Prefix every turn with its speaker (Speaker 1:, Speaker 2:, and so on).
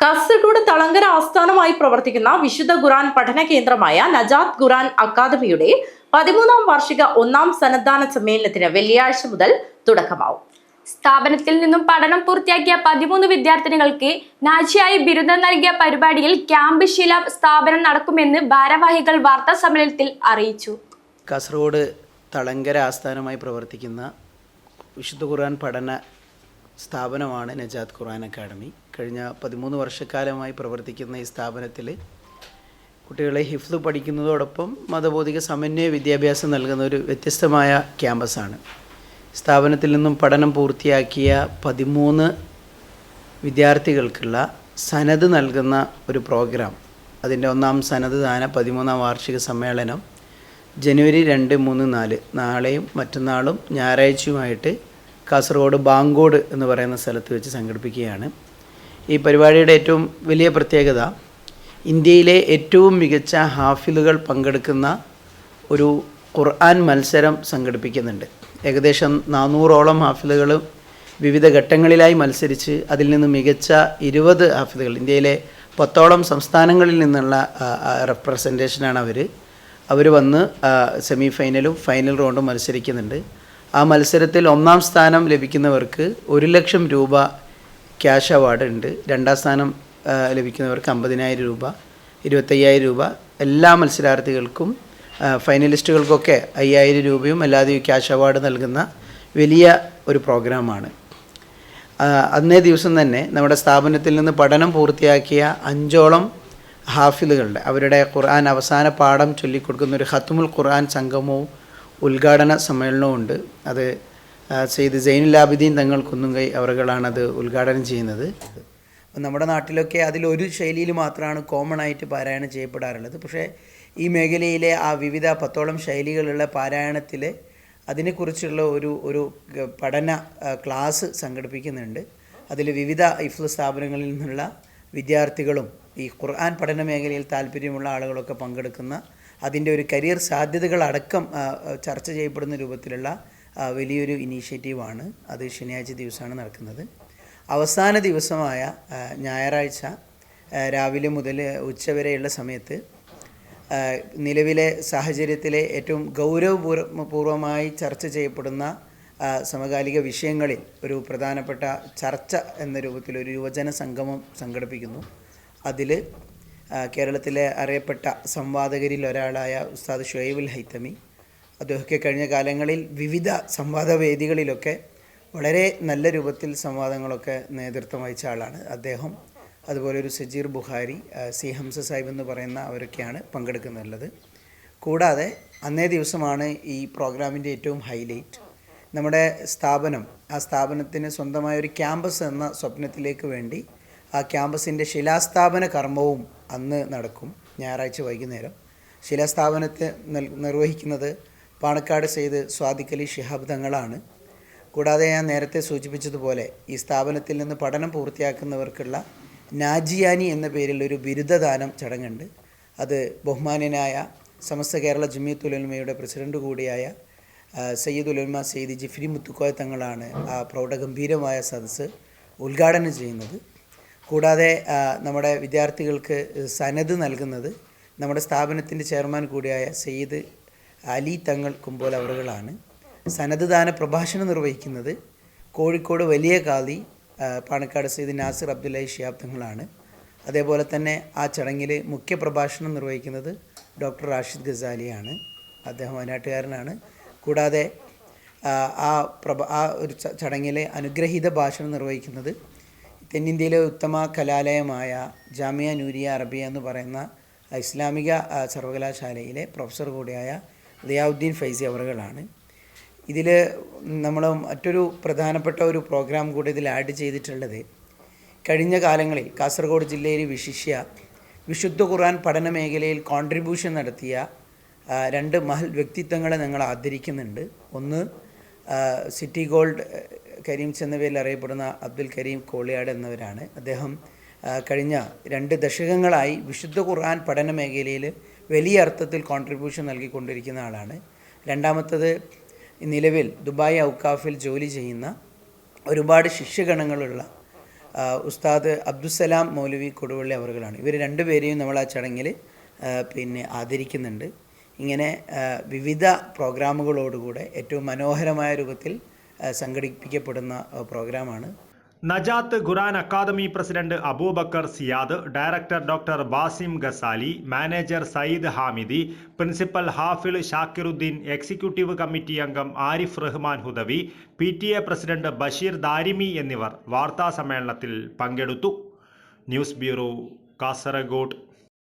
Speaker 1: കാസർഗോഡ് തളങ്കര ആസ്ഥാനമായി പ്രവർത്തിക്കുന്ന വിശുദ്ധ ഖുർആൻ പഠന കേന്ദ്രമായ നജാത്ത് ഖുർആൻ അക്കാദമിയുടെ 13ാം വാർഷിക ഒന്നാം സന്നദ്ധാന സമ്മേളനത്തിന് വെള്ളിയാഴ്ച മുതൽ തുടക്കമാവും.
Speaker 2: സ്ഥാപനത്തിൽ നിന്നും പഠനം പൂർത്തിയാക്കിയ 13 വിദ്യാർത്ഥിനികൾക്ക് നാജിയായി ബിരുദം നൽകിയ പരിപാടിയിൽ ക്യാമ്പ് ശില സ്ഥാപനം നടക്കുമെന്ന് ഭാരവാഹികൾ വാർത്താ സമ്മേളനത്തിൽ അറിയിച്ചു.
Speaker 3: കാസർഗോഡ് തളങ്കര ആസ്ഥാനമായി പ്രവർത്തിക്കുന്ന വിശുദ്ധ ഖുർആൻ പഠന സ്ഥാപനമാണ് നജാത്ത് ഖുർആൻ അക്കാദമി. കഴിഞ്ഞ 13 വർഷക്കാലമായി പ്രവർത്തിക്കുന്ന ഈ സ്ഥാപനത്തിൽ കുട്ടികളെ ഹിഫ്ദ് പഠിക്കുന്നതോടൊപ്പം മതബോധിക സമന്വയ വിദ്യാഭ്യാസം നൽകുന്ന ഒരു വ്യത്യസ്തമായ ക്യാമ്പസാണ്. സ്ഥാപനത്തിൽ നിന്നും പഠനം പൂർത്തിയാക്കിയ 13 വിദ്യാർത്ഥികൾക്കുള്ള സനത് നൽകുന്ന ഒരു പ്രോഗ്രാം, അതിൻ്റെ ഒന്നാം സനത് ദാന 13ാം വാർഷിക സമ്മേളനം ജനുവരി 2, 3, 4 നാളെയും മറ്റന്നാളും ഞായറാഴ്ചയുമായിട്ട് കാസർഗോഡ് ബാങ്കോട് എന്ന് പറയുന്ന സ്ഥലത്ത് വെച്ച് സംഘടിപ്പിക്കുകയാണ്. ഈ പരിപാടിയുടെ ഏറ്റവും വലിയ പ്രത്യേകത ഇന്ത്യയിലെ ഏറ്റവും മികച്ച ഹാഫിലുകൾ പങ്കെടുക്കുന്ന ഒരു ഖുർആൻ മത്സരം സംഘടിപ്പിക്കുന്നുണ്ട്. ഏകദേശം 400ഓളം ഹാഫിലുകൾ വിവിധ ഘട്ടങ്ങളിലായി മത്സരിച്ച് അതിൽ നിന്ന് മികച്ച 20 ഹാഫിലുകൾ, ഇന്ത്യയിലെ 10ഓളം സംസ്ഥാനങ്ങളിൽ നിന്നുള്ള റെപ്രസെൻറ്റേഷനാണ് അവർ വന്ന് സെമി ഫൈനലും ഫൈനൽ റൗണ്ടും മത്സരിക്കുന്നുണ്ട്. ആ മത്സരത്തിൽ ഒന്നാം സ്ഥാനം ലഭിക്കുന്നവർക്ക് 1 ലക്ഷം രൂപ ക്യാഷ് അവാർഡ് ഉണ്ട്. രണ്ടാം സ്ഥാനം ലഭിക്കുന്നവർക്ക് 50,000 രൂപ, 25,000 രൂപ. എല്ലാ മത്സരാർത്ഥികൾക്കും ഫൈനലിസ്റ്റുകൾക്കൊക്കെ 5,000 രൂപയും അല്ലാതെ ക്യാഷ് അവാർഡ് നൽകുന്ന വലിയ ഒരു പ്രോഗ്രാമാണ്. അന്നേ ദിവസം തന്നെ നമ്മുടെ സ്ഥാപനത്തിൽ നിന്ന് പഠനം പൂർത്തിയാക്കിയ 5ഓളം ഹാഫിലുകളുടെ അവരുടെ ഖുർആൻ അവസാന പാഠം ചൊല്ലിക്കൊടുക്കുന്ന ഒരു ഖത്മുൽ ഖുർആൻ സംഗമവും ഉദ്ഘാടന സമ്മേളനവും ഉണ്ട്. അത് സെയ്ദ് സൈനുൽ ആബിദീൻ തങ്ങൾ കുന്നുങ്കൈ അവരുകളാണത് ഉദ്ഘാടനം ചെയ്യുന്നത്. നമ്മുടെ നാട്ടിലൊക്കെ അതിലൊരു ശൈലിയിൽ മാത്രമാണ് കോമൺ ആയിട്ട് പാരായണം ചെയ്യപ്പെടാറുള്ളത്. പക്ഷേ ഈ മേഖലയിലെ ആ വിവിധ 10ഓളം ശൈലികളുള്ള പാരായണത്തിൽ അതിനെക്കുറിച്ചുള്ള ഒരു പഠന ക്ലാസ് സംഘടിപ്പിക്കുന്നുണ്ട്. അതിൽ വിവിധ ഹിഫ്ള് സ്ഥാപനങ്ങളിൽ നിന്നുള്ള വിദ്യാർത്ഥികളും ഈ ഖുർആൻ പഠന മേഖലയിൽ താല്പര്യമുള്ള ആളുകളൊക്കെ പങ്കെടുക്കുന്ന അതിൻ്റെ ഒരു കരിയർ സാധ്യതകളടക്കം ചർച്ച ചെയ്യപ്പെടുന്ന രൂപത്തിലുള്ള വലിയൊരു ഇനീഷ്യേറ്റീവാണ്. അത് ശനിയാഴ്ച ദിവസമാണ് നടക്കുന്നത്. അവസാന ദിവസമായ ഞായറാഴ്ച രാവിലെ മുതൽ ഉച്ചവരെയുള്ള സമയത്ത് നിലവിലെ സാഹചര്യത്തിലെ ഏറ്റവും ഗൗരവപൂർവമായി ചർച്ച ചെയ്യപ്പെടുന്ന സമകാലിക വിഷയങ്ങളിൽ ഒരു പ്രധാനപ്പെട്ട ചർച്ച എന്ന രൂപത്തിൽ ഒരു യുവജന സംഗമം സംഘടിപ്പിക്കുന്നു. അതിൽ കേരളത്തിലെ അറിയപ്പെട്ട സംവാദകരിൽ ഒരാളായ ഉസ്താദ് ഷുഐബുൽ ഹൈത്തമി, അദ്ദേഹമൊക്കെ കഴിഞ്ഞ കാലങ്ങളിൽ വിവിധ സംവാദവേദികളിലൊക്കെ വളരെ നല്ല രൂപത്തിൽ സംവാദങ്ങളൊക്കെ നേതൃത്വം വഹിച്ച ആളാണ് അദ്ദേഹം. അതുപോലെ ഒരു സജീർ ബുഖാരി, സി ഹംസ സാഹിബ് എന്ന് പറയുന്ന അവരൊക്കെയാണ് പങ്കെടുക്കുന്നുള്ളത്. കൂടാതെ അന്നേ ദിവസമാണ് ഈ പ്രോഗ്രാമിൻ്റെ ഏറ്റവും ഹൈലൈറ്റ്. നമ്മുടെ സ്ഥാപനം, ആ സ്ഥാപനത്തിന് സ്വന്തമായ ഒരു ക്യാമ്പസ് എന്ന സ്വപ്നത്തിലേക്ക് വേണ്ടി ആ ക്യാമ്പസിൻ്റെ ശിലാസ്ഥാപന കർമ്മവും അന്ന് നടക്കും. ഞായറാഴ്ച വൈകുന്നേരം ശിലാസ്ഥാപനത്തെ നിർവഹിക്കുന്നത് പാണക്കാട് സെയ്ദ് സ്വാദിഖ് അലി ശിഹാബ് തങ്ങളാണ്. കൂടാതെ ഞാൻ നേരത്തെ സൂചിപ്പിച്ചതുപോലെ ഈ സ്ഥാപനത്തിൽ നിന്ന് പഠനം പൂർത്തിയാക്കുന്നവർക്കുള്ള നാജിയാനി എന്ന പേരിൽ ഒരു ബിരുദദാനം ചടങ്ങുണ്ട്. അത് ബഹുമാന്യനായ സമസ്ത കേരള ജമിയത്തുൽ ഉലമയുടെ പ്രസിഡന്റ് കൂടിയായ സയ്യിദുൽ ഉലമ സെയ്ദ് ജിഫ്രി മുത്തുക്കോയ തങ്ങളാണ് ആ പ്രൗഢഗംഭീരമായ സദസ്സ് ഉദ്ഘാടനം ചെയ്യുന്നത്. കൂടാതെ നമ്മുടെ വിദ്യാർത്ഥികൾക്ക് സനത് നൽകുന്നത് നമ്മുടെ സ്ഥാപനത്തിൻ്റെ ചെയർമാൻ കൂടിയായ സയ്യിദ് അലി തങ്ങൾ കുമ്പോൽ അവറുകളാണ്. സനത് ദാന പ്രഭാഷണം നിർവഹിക്കുന്നത് കോഴിക്കോട് വലിയ ഖാദി പാണക്കാട് സെയ്ദ് നാസിർ അബ്ദുല്ലാഹി ശിഹാബ് തങ്ങളാണ്. അതേപോലെ തന്നെ ആ ചടങ്ങിൽ മുഖ്യ പ്രഭാഷണം നിർവഹിക്കുന്നത് ഡോക്ടർ റാഷിദ് ഗസാലിയാണ്. അദ്ദേഹം വയനാട്ടുകാരനാണ്. കൂടാതെ ആ ഒരു ചടങ്ങിൽ അനുഗ്രഹീത ഭാഷണം നിർവഹിക്കുന്നത് തെന്നിന്ത്യയിലെ ഉത്തമ കലാലയമായ ജാമിയ നൂരിയ അറബിയ എന്ന് പറയുന്ന ഇസ്ലാമിക സർവകലാശാലയിലെ പ്രൊഫസർ കൂടിയായ ദിയാവുദ്ദീൻ ഫൈസി അവറുകളാണ്. ഇതിൽ നമ്മൾ മറ്റൊരു പ്രധാനപ്പെട്ട ഒരു പ്രോഗ്രാം കൂടി ഇതിൽ ആഡ് ചെയ്തിട്ടുള്ളത്, കഴിഞ്ഞ കാലങ്ങളിൽ കാസർഗോഡ് ജില്ലയിൽ വിശിഷ്യ വിശുദ്ധ ഖുർആൻ പഠന മേഖലയിൽ കോൺട്രിബ്യൂഷൻ നടത്തിയ 2 മഹൽ വ്യക്തിത്വങ്ങളെ ഞങ്ങൾ ആദരിക്കുന്നുണ്ട്. ഒന്ന് സിറ്റി ഗോൾഡ് കരീംസ് എന്ന പേരിൽ അറിയപ്പെടുന്ന അബ്ദുൽ കരീം കോളിയാട് എന്നിവരാണ്. അദ്ദേഹം കഴിഞ്ഞ 2 ദശകങ്ങളായി വിശുദ്ധ ഖുർആൻ പഠന മേഖലയിൽ വലിയ അർത്ഥത്തിൽ കോൺട്രിബ്യൂഷൻ നൽകിക്കൊണ്ടിരിക്കുന്ന ആളാണ്. രണ്ടാമത്തത് നിലവിൽ ദുബായ് ഔക്കാഫിൽ ജോലി ചെയ്യുന്ന ഒരുപാട് ശിഷ്യഗണങ്ങളുള്ള ഉസ്താദ് അബ്ദുസലാം മൗലവി കൊടുവള്ളി അവറുകളാണ്. ഇവർ രണ്ടുപേരെയും നമ്മൾ ആ ചടങ്ങിൽ ആദരിക്കുന്നുണ്ട്. ഇങ്ങനെ വിവിധ പ്രോഗ്രാമുകളോടുകൂടെ ഏറ്റവും മനോഹരമായ രൂപത്തിൽ സംഘടിപ്പിക്കപ്പെടുന്ന പ്രോഗ്രാമാണ്.
Speaker 4: Najath Quran academy president Abubakar Siyad, director doctor Basim Ghazali, manager Sayyid Hamidi, principal Hafiz Shakiruddin, executive committee അംഗം ആരിഫ് റഹ്മാൻ ഹുദവി, PTA പ്രസിഡന്റ് ബഷീർ ദാരിമി എന്നിവർ വാർത്താ സമ്മേളനത്തിൽ പങ്കെടുത്തു. News bureau, Kasaragod.